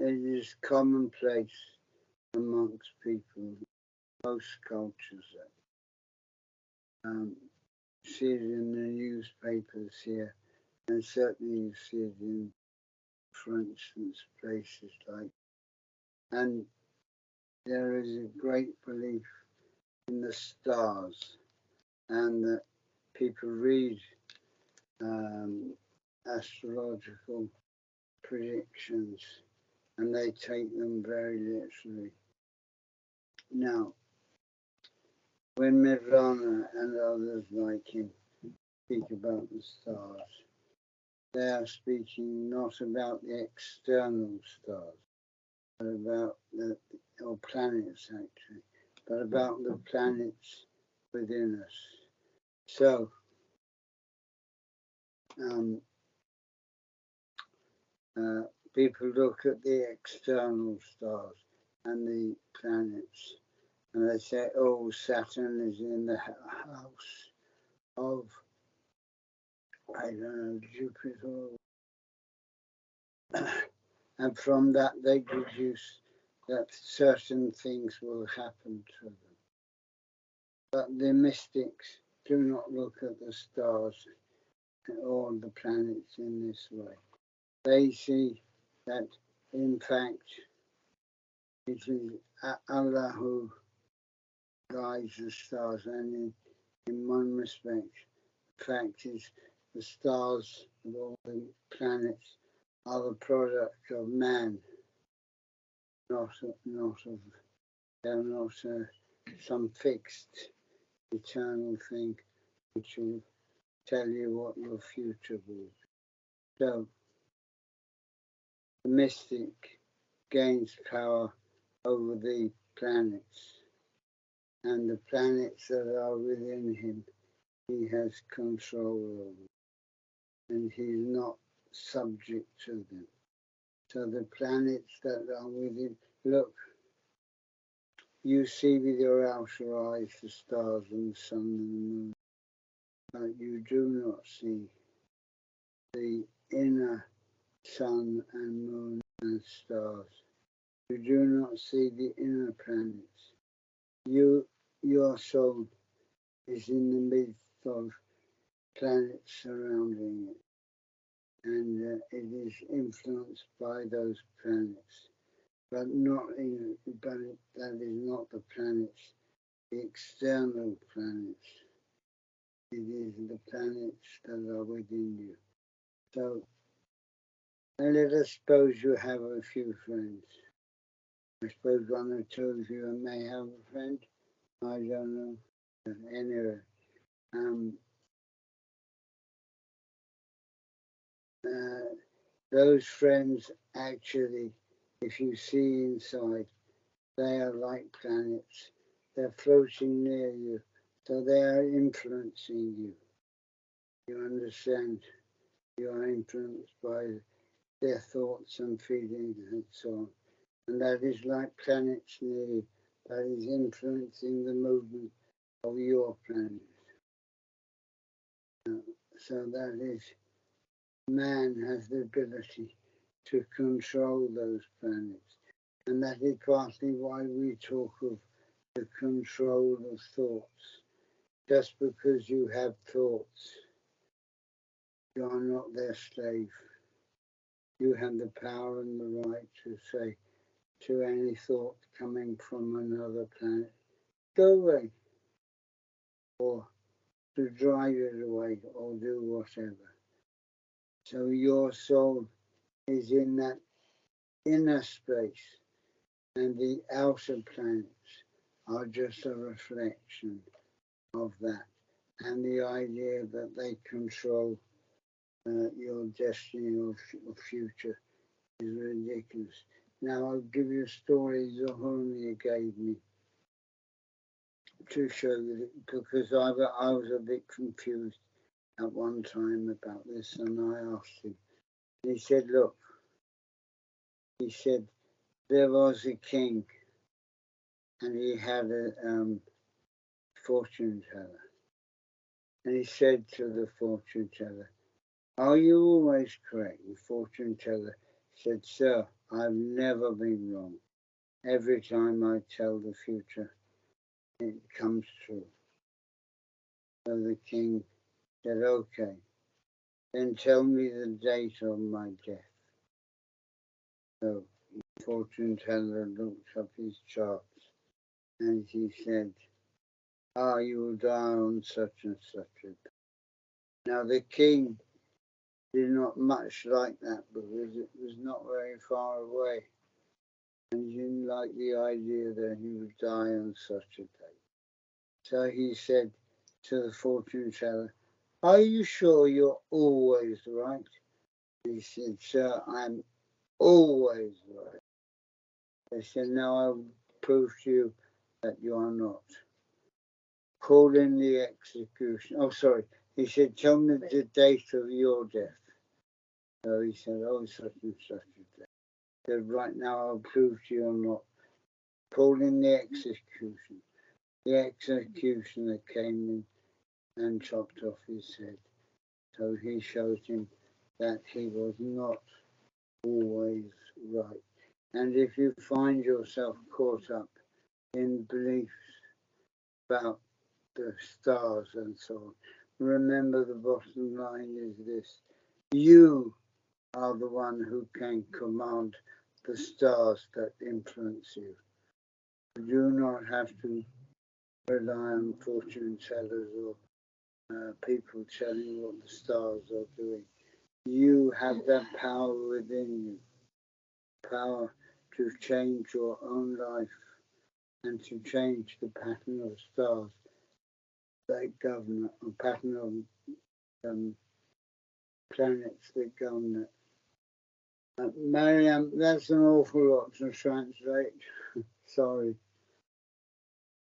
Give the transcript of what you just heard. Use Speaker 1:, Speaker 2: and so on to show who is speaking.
Speaker 1: it is commonplace amongst people, most cultures. See it in the newspapers here, and certainly you see it in, for instance, places like, and there is a great belief in the stars, and that people read astrological predictions and they take them very literally. Now, when Mevlana and others like him speak about the stars, they are speaking not about the external stars, but about or planets actually, but about the planets within us. So, people look at the external stars and the planets, and they say, oh, Saturn is in the house of, I don't know, Jupiter. And from that they deduce that certain things will happen to them. But the mystics do not look at the stars or the planets in this way. They see that, in fact, it is Allah who guides the stars, and in one respect, the fact is the stars of all the planets are the product of man, they're not some fixed eternal thing which will tell you what your future will be. So the mystic gains power over the planets, and the planets that are within him, he has control over, and he's not subject to them. So the planets that are within, look, you see with your outer eyes the stars and the sun and the moon, but you do not see the inner sun and moon and stars. You do not see the inner planets. Your soul is in the midst of planets surrounding it, and it is influenced by those planets, but that is not the planets, the external planets. It is the planets that are within you. So, and let us suppose you have a few friends. I suppose one or two of you may have a friend. I don't know. Anyway, those friends actually, if you see inside, they are like planets. They're floating near you, so they are influencing you. You understand? You are influenced by their thoughts and feelings and so on. And that is like planets near you. That is influencing the movement of your planet. So that is, man has the ability to control those planets. And that is partly why we talk of the control of thoughts. Just because you have thoughts, you are not their slave. You have the power and the right to say to any thought coming from another planet, go away, or to drive it away, or do whatever. So your soul is in that inner space, and the outer planets are just a reflection of that, and the idea that they control your destiny or future is ridiculous. Now I'll give you a story Zahuri gave me to show you, because I was a bit confused at one time about this, and I asked him. He said, look, he said, there was a king, and he had a fortune teller. And he said to the fortune teller, are you always correct? The fortune teller said, "Sir, I've never been wrong. Every time I tell the future, it comes true." So the king said, "Okay, then tell me the date of my death." So the fortune teller looked up his charts and he said, "You will die on such and such a day." Now the king did not much like that because it was not very far away, and he didn't like the idea that he would die on such a day. So he said to the fortune teller, "Are you sure you're always right?" He said, "Sir, I'm always right." They said, "Now I'll prove to you that you are not. Call in the execution." Oh, sorry. He said, "Tell me the date of your death." So he said, "Oh, such and such a day." He said, "Right now I'll prove to you I'm not." Call in the execution. The executioner came in and chopped off his head. So he showed him that he was not always right. And if you find yourself caught up in beliefs about the stars and so on, remember the bottom line is this: you are the one who can command the stars that influence you. You do not have to rely on fortune tellers or people telling you what the stars are doing. You have that power within you, power to change your own life and to change the pattern of stars that govern it, or pattern of planets that govern it. Mariam, that's an awful lot to translate. Sorry.